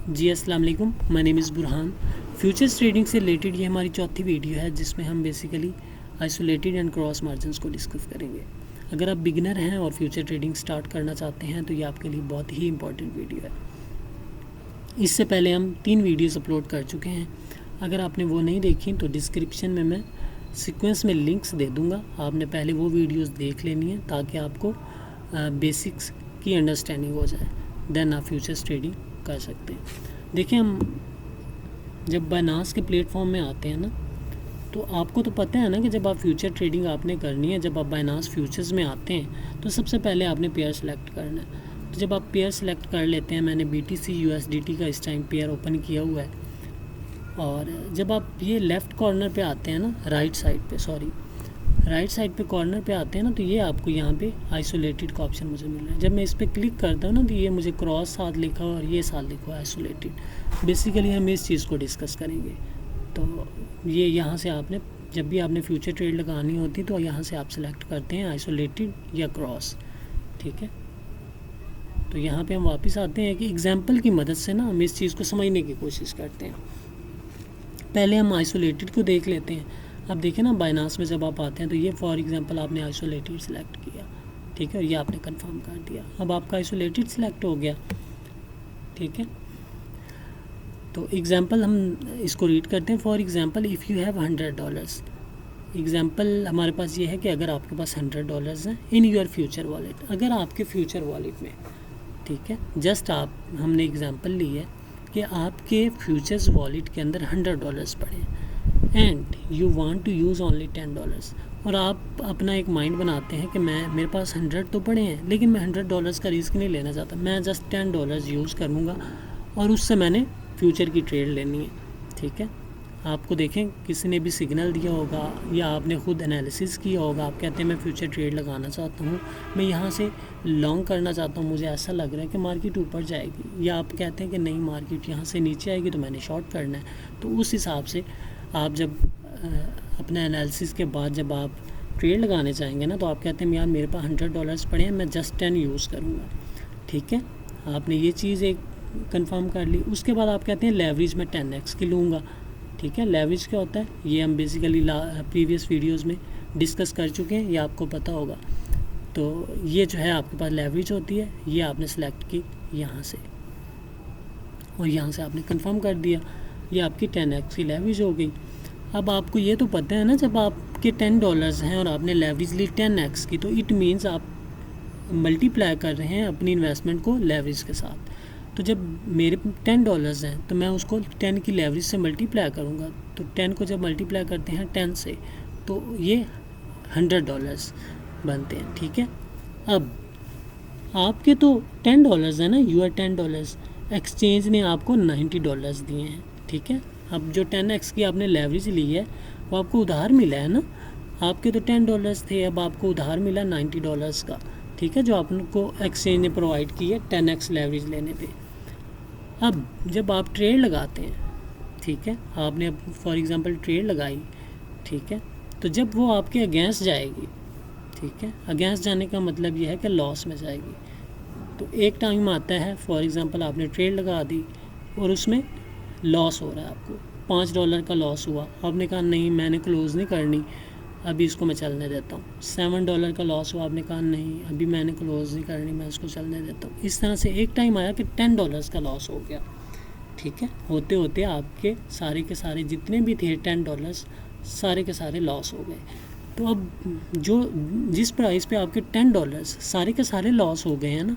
जी अस्सलाम वालेकुम, my name is Burhan. Futures trading से रिलेटेड ये हमारी चौथी वीडियो है जिसमें हम basically isolated and cross margins को डिस्कस करेंगे। अगर आप बिगिनर हैं और फ्यूचर ट्रेडिंग स्टार्ट करना चाहते हैं तो ये आपके लिए बहुत ही इंपॉर्टेंट वीडियो है। इससे पहले हम 3 वीडियोस अपलोड कर चुके हैं। अगर आपने वो नहीं देखी तो डिस्क्रिप्शन में मैं सीक्वेंस में लिंक्स दे दूँगा, आपने पहले वो वीडियोज़ देख लेनी है ताकि आपको बेसिक्स की अंडरस्टैंडिंग हो जाए, देन आप फ्यूचर्स ट्रेडिंग कर सकते हैं। देखिए, हम जब बाइनांस के प्लेटफॉर्म में आते हैं ना, तो आपको तो पता है ना कि जब आप फ्यूचर ट्रेडिंग आपने करनी है, जब आप बाइनांस फ्यूचर्स में आते हैं तो सबसे पहले आपने पेयर सेलेक्ट करना है। तो जब आप पेयर सेलेक्ट कर लेते हैं, मैंने BTC USDT का इस टाइम पेयर ओपन किया हुआ है, और जब आप ये लेफ़्ट कॉर्नर पे आते हैं ना, राइट साइड पे कॉर्नर पे आते हैं ना, तो ये आपको यहाँ पे आइसोलेटेड का ऑप्शन मुझे मिल रहा है। जब मैं इस पर क्लिक करता हूँ ना, तो ये मुझे क्रॉस साथ लिखा हुआ और ये साथ लिखा हुआ आइसोलेटेड। बेसिकली हम इस चीज़ को डिस्कस करेंगे। तो ये यहाँ से आपने जब भी आपने फ्यूचर ट्रेड लगानी होती तो यहाँ से आप सेलेक्ट करते हैं आइसोलेटेड या क्रॉस, ठीक है। तो यहाँ पे हम वापस आते हैं कि एग्जाम्पल की मदद से ना हम इस चीज़ को समझने की कोशिश करते हैं। पहले हम आइसोलेटेड को देख लेते हैं। अब देखिए ना, बाइनांस में जब आप आते हैं तो ये फॉर एग्जांपल आपने आइसोलेटेड सेलेक्ट किया, ठीक है, और ये आपने कंफर्म कर दिया। अब आपका आइसोलेटेड सेलेक्ट हो गया, ठीक है। तो एग्जांपल हम इसको रीड करते हैं। For example, if you have $100, example हमारे पास ये है कि अगर आपके पास $100 हैं इन योर फ्यूचर वॉलेट, अगर आपके फ्यूचर वॉलेट में, ठीक है, जस्ट हमने एग्जांपल ली है कि आपके फ्यूचर्स वॉलेट के अंदर $100 पड़े हैं and you want to use only $10, और आप अपना एक माइंड बनाते हैं कि मेरे पास 100 तो पड़े हैं लेकिन मैं $100 का रिस्क नहीं लेना चाहता, मैं जस्ट $10 यूज़ करूँगा और उससे मैंने फ्यूचर की ट्रेड लेनी है, ठीक है। आपको देखें किसी ने भी सिग्नल दिया होगा या आपने ख़ुद एनालिसिस किया होगा, आप कहते हैं मैं फ्यूचर ट्रेड लगाना चाहता हूँ, मैं यहाँ से लॉन्ग करना चाहता हूँ, मुझे ऐसा लग रहा है कि मार्केट ऊपर जाएगी, या आप कहते हैं कि नहीं मार्केट यहाँ से नीचे आएगी तो मैंने शॉर्ट करना है। तो उस हिसाब से आप जब अपना एनालिसिस के बाद जब आप ट्रेड लगाने चाहेंगे ना, तो आप कहते हैं यार मेरे पास $100 पड़े हैं, मैं जस्ट 10 यूज़ करूँगा, ठीक है। आपने ये चीज़ एक कंफर्म कर ली। उसके बाद आप कहते हैं लेवरेज में 10x की लूँगा, ठीक है। लेवरेज क्या होता है ये हम बेसिकली प्रीवियस वीडियोज़ में डिस्कस कर चुके हैं, ये आपको पता होगा। तो ये जो है आपके पास लेवरेज होती है, ये आपने सेलेक्ट की यहाँ से, और यहाँ से आपने कंफर्म कर दिया, ये आपकी 10x की लेवरेज हो गई। अब आपको ये तो पता है ना, जब आपके $10 हैं और आपने लेवरेज ली 10x की, तो इट मीन्स आप मल्टीप्लाई कर रहे हैं अपनी इन्वेस्टमेंट को लेवरेज के साथ। तो जब मेरे $10 हैं तो मैं उसको 10 की लेवरेज से मल्टीप्लाई करूँगा, तो 10 को जब मल्टीप्लाई करते हैं 10 से तो ये $100 बनते हैं, ठीक है। अब आपके तो $10 है ना, यूर $10, एक्सचेंज ने आपको $90 दिए हैं, ठीक है। अब जो 10x की आपने लेवरेज ली है वो आपको उधार मिला है ना, आपके तो $10 थे, अब आपको उधार मिला $90 का, ठीक है, जो आपको एक्सचेंज ने प्रोवाइड की है 10x लेवरेज लेने पे। अब जब आप ट्रेड लगाते हैं, ठीक है, आपने फॉर एग्जांपल ट्रेड लगाई, ठीक है, तो जब वो आपके अगेंस्ट जाएगी, ठीक है, अगेंस्ट जाने का मतलब ये है कि लॉस में जाएगी। तो एक टाइम आता है फॉर एग्जांपल आपने ट्रेड लगा दी और उसमें लॉस हो रहा है, आपको $5 का लॉस हुआ, आपने कहा नहीं मैंने क्लोज़ नहीं करनी, अभी इसको मैं चलने देता हूँ। $7 का लॉस हुआ, आपने कहा नहीं अभी मैंने क्लोज़ नहीं करनी, मैं इसको चलने देता हूँ। इस तरह से एक टाइम आया कि $10 का लॉस हो गया, ठीक है। होते होते आपके सारे के सारे जितने भी थे $10 सारे के सारे लॉस हो गए। तो अब जिस प्राइस पे आपके $10 सारे के सारे लॉस हो गए हैं ना,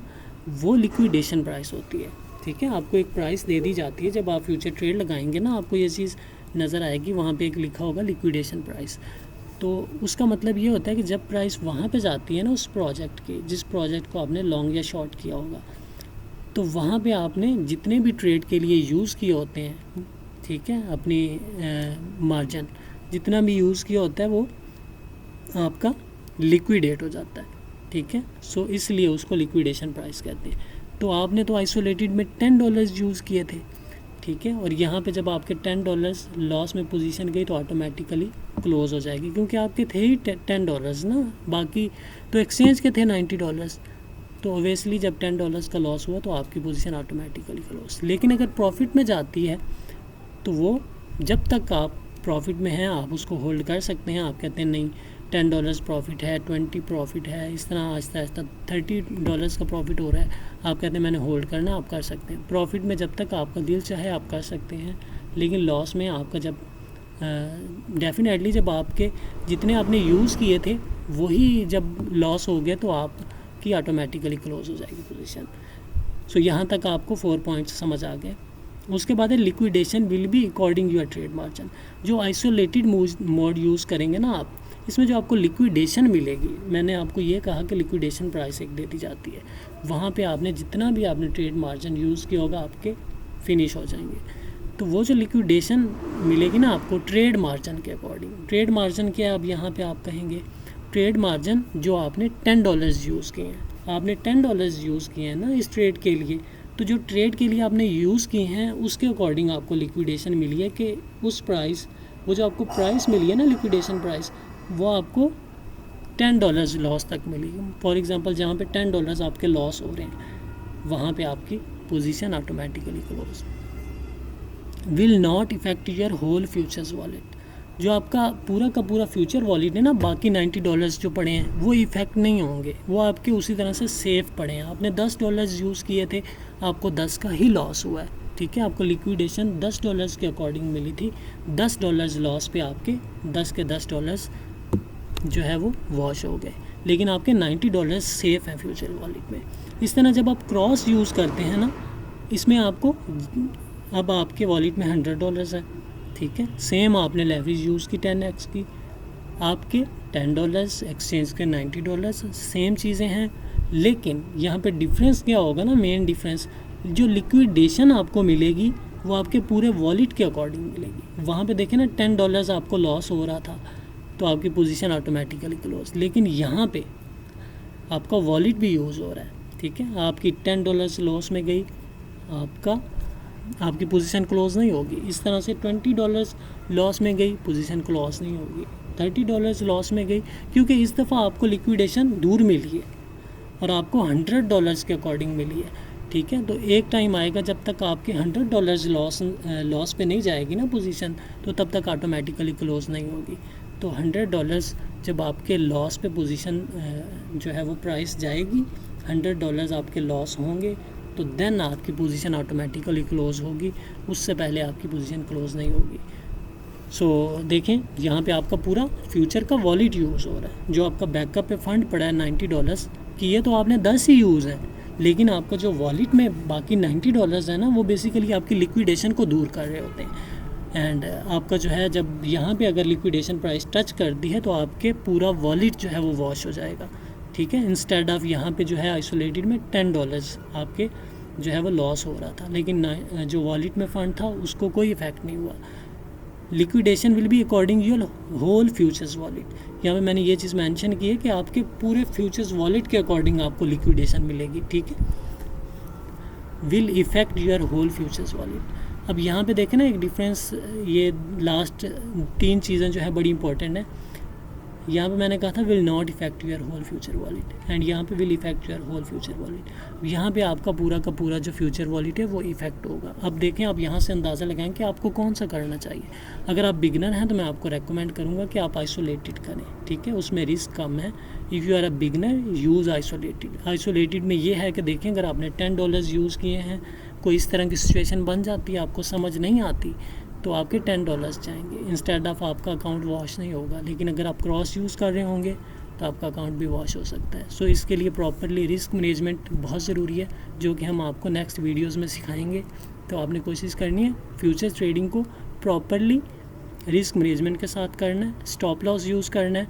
वो लिक्विडेशन प्राइस होती है, ठीक है। आपको एक प्राइस दे दी जाती है, जब आप फ्यूचर ट्रेड लगाएंगे ना आपको ये चीज़ नज़र आएगी, वहाँ पे एक लिखा होगा लिक्विडेशन प्राइस। तो उसका मतलब ये होता है कि जब प्राइस वहाँ पे जाती है ना उस प्रोजेक्ट की, जिस प्रोजेक्ट को आपने लॉन्ग या शॉर्ट किया होगा, तो वहाँ पे आपने जितने भी ट्रेड के लिए यूज़ किए होते हैं, ठीक है, अपनी मार्जिन जितना भी यूज़ किया होता है वो आपका लिक्विडेट हो जाता है, ठीक है। सो इसलिए उसको लिक्विडेशन प्राइस कहते हैं। तो आपने तो आइसोलेटेड में $10 यूज़ किए थे, ठीक है, और यहाँ पे जब आपके $10 लॉस में पोजीशन गई तो ऑटोमेटिकली क्लोज़ हो जाएगी, क्योंकि आपके थे ही $10 ना, बाकी तो एक्सचेंज के थे $90, तो ओबियसली जब $10 का लॉस हुआ तो आपकी पोजीशन ऑटोमेटिकली क्लोज। लेकिन अगर प्रॉफिट में जाती है तो वो जब तक आप प्रॉफिट में हैं आप उसको होल्ड कर सकते हैं। आप कहते हैं नहीं $10 प्रॉफिट है, 20 प्रॉफिट है, इस तरह आहिस्ता आहिस्ता $30 का प्रॉफिट हो रहा है, आप कहते हैं मैंने होल्ड करना, आप कर सकते हैं। प्रॉफिट में जब तक आपका दिल चाहे आप कर सकते हैं, लेकिन लॉस में आपका जब डेफिनेटली जब आपके जितने आपने यूज़ किए थे वही जब लॉस हो गए तो आपकी ऑटोमेटिकली क्लोज हो जाएगी पोजीशन। सो यहाँ तक आपको 4 पॉइंट्स समझ आ गए। उसके बाद है liquidation will be according your trade margin. जो आइसोलेटेड मोड यूज़ करेंगे ना आप, इसमें जो आपको लिक्विडेशन मिलेगी, मैंने आपको ये कहा कि लिक्विडेशन प्राइस एक दे दी जाती है, वहाँ पे आपने जितना भी आपने ट्रेड मार्जिन यूज़ किया होगा आपके फिनिश हो जाएंगे। तो वो जो लिक्विडेशन मिलेगी ना आपको ट्रेड मार्जिन के अकॉर्डिंग, ट्रेड मार्जिन क्या अब यहाँ पे आप कहेंगे ट्रेड मार्जिन जो आपने $10 यूज़ किए हैं, आपने $10 यूज़ किए हैं ना इस ट्रेड के लिए, तो जो ट्रेड के लिए आपने यूज़ किए हैं उसके अकॉर्डिंग आपको लिक्विडेशन मिली है कि उस प्राइस, वो जो आपको प्राइस मिली है ना लिक्विडेशन प्राइस, वो आपको $10 लॉस तक मिली। फॉर एग्जांपल जहाँ पे $10 आपके लॉस हो रहे हैं वहाँ पे आपकी position automatically close. Will not affect your whole futures wallet. जो आपका पूरा का पूरा फ्यूचर वॉलेट है ना, बाकी $90 जो पड़े हैं वो इफ़ेक्ट नहीं होंगे, वो आपके उसी तरह से सेफ पड़े हैं। आपने $10 यूज़ किए थे, आपको 10 का ही लॉस हुआ है, ठीक है। आपको लिक्विडेशन $10 के अकॉर्डिंग मिली थी, $10 लॉस पे आपके 10 के $10 जो है वो वॉश हो गए, लेकिन आपके $90 सेफ़ हैं फ्यूचर वॉलेट में। इस तरह जब आप क्रॉस यूज़ करते हैं ना, इसमें आपको अब आपके वॉलेट में $100 है, ठीक है। सेम आपने लेवरेज यूज़ की 10x की, आपके $10 एक्सचेंज के $90, सेम चीज़ें हैं। लेकिन यहाँ पे डिफरेंस क्या होगा ना, मेन डिफरेंस जो लिक्विडेशन आपको मिलेगी वो आपके पूरे वॉलेट के अकॉर्डिंग मिलेगी। वहाँ पे देखें ना $10 आपको लॉस हो रहा था तो आपकी पोजीशन ऑटोमेटिकली क्लोज, लेकिन यहाँ पे आपका वॉलेट भी यूज़ हो रहा है, ठीक है। आपकी $10 लॉस में गई, आपकी पोजीशन क्लोज नहीं होगी। इस तरह से $20 लॉस में गई, पोजीशन क्लोज नहीं होगी। $30 लॉस में गई, क्योंकि इस दफ़ा आपको लिक्विडेशन दूर मिली है और आपको $100 के अकॉर्डिंग मिली है, ठीक है। तो एक टाइम आएगा जब तक आपके $100 लॉस पे नहीं जाएगी ना पोजीशन, तो तब तक ऑटोमेटिकली क्लोज नहीं होगी। तो $100 जब आपके लॉस पे पोजीशन जो है वो प्राइस जाएगी, $100 आपके लॉस होंगे, तो देन आपकी पोजीशन ऑटोमेटिकली क्लोज होगी, उससे पहले आपकी पोजीशन क्लोज नहीं होगी। सो देखें यहाँ पे आपका पूरा फ्यूचर का वॉलेट यूज़ हो रहा है। जो आपका बैकअप पे फंड पड़ा है $90 की, ये तो आपने 10 ही यूज़ है, लेकिन आपका जो वॉलेट में बाकी $90 है ना, वो बेसिकली आपकी लिक्विडेशन को दूर कर रहे होते हैं। एंड आपका जो है जब यहाँ पे अगर लिक्विडेशन प्राइस टच कर दी है तो आपके पूरा वॉलेट जो है वो वॉश हो जाएगा, ठीक है। इंस्टेड ऑफ यहाँ पे जो है आइसोलेटेड में $10 आपके जो है वो लॉस हो रहा था, लेकिन जो वॉलेट में फ़ंड था उसको कोई इफ़ेक्ट नहीं हुआ। Liquidation will be according your whole futures wallet. यहाँ पे मैंने ये चीज़ मेंशन की है कि आपके पूरे फ्यूचर्स वॉलेट के अकॉर्डिंग आपको लिक्विडेशन मिलेगी, ठीक है। Will affect your whole futures wallet. अब यहाँ पे देखें ना एक डिफरेंस, ये लास्ट 3 चीज़ें जो है बड़ी इंपॉर्टेंट है। यहाँ पे मैंने कहा था will not affect your whole future wallet, and यहाँ पे will affect your whole future wallet. यहाँ पे आपका पूरा का पूरा जो फ्यूचर वॉलेट है वो इफेक्ट होगा। अब देखें, आप यहाँ से अंदाज़ा लगाएं कि आपको कौन सा करना चाहिए। अगर आप बिगनर हैं तो मैं आपको रेकमेंड करूँगा कि आप आइसोलेटेड करें, ठीक है, उसमें रिस्क कम है। If you are a beginner use isolated. Isolated में ये है कि देखें अगर आपने $10 यूज़ किए हैं, कोई इस तरह की सिचुएशन बन जाती है, आपको समझ नहीं आती, तो आपके $10 जाएंगे, इंस्टेड ऑफ आपका अकाउंट वॉश नहीं होगा। लेकिन अगर आप क्रॉस यूज़ कर रहे होंगे तो आपका अकाउंट भी वॉश हो सकता है। सो इसके लिए प्रॉपरली रिस्क मैनेजमेंट बहुत ज़रूरी है, जो कि हम आपको नेक्स्ट वीडियोस में सिखाएंगे। तो आपने कोशिश करनी है फ्यूचर ट्रेडिंग को प्रॉपरली रिस्क मैनेजमेंट के साथ करना है, स्टॉप लॉस यूज़ करना है,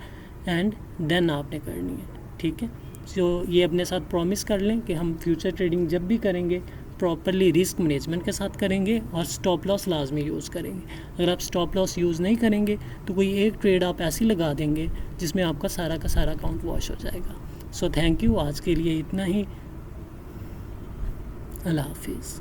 एंड देन आपने करनी है, ठीक है। सो ये अपने साथ प्रॉमिस कर लें कि हम फ्यूचर ट्रेडिंग जब भी करेंगे प्रॉपरली रिस्क मैनेजमेंट के साथ करेंगे और स्टॉप लॉस लाजमी यूज़ करेंगे। अगर आप स्टॉप लॉस यूज़ नहीं करेंगे तो कोई एक ट्रेड आप ऐसी लगा देंगे जिसमें आपका सारा का सारा अकाउंट वॉश हो जाएगा। सो थैंक यू, आज के लिए इतना ही। अल्लाह हाफिज़।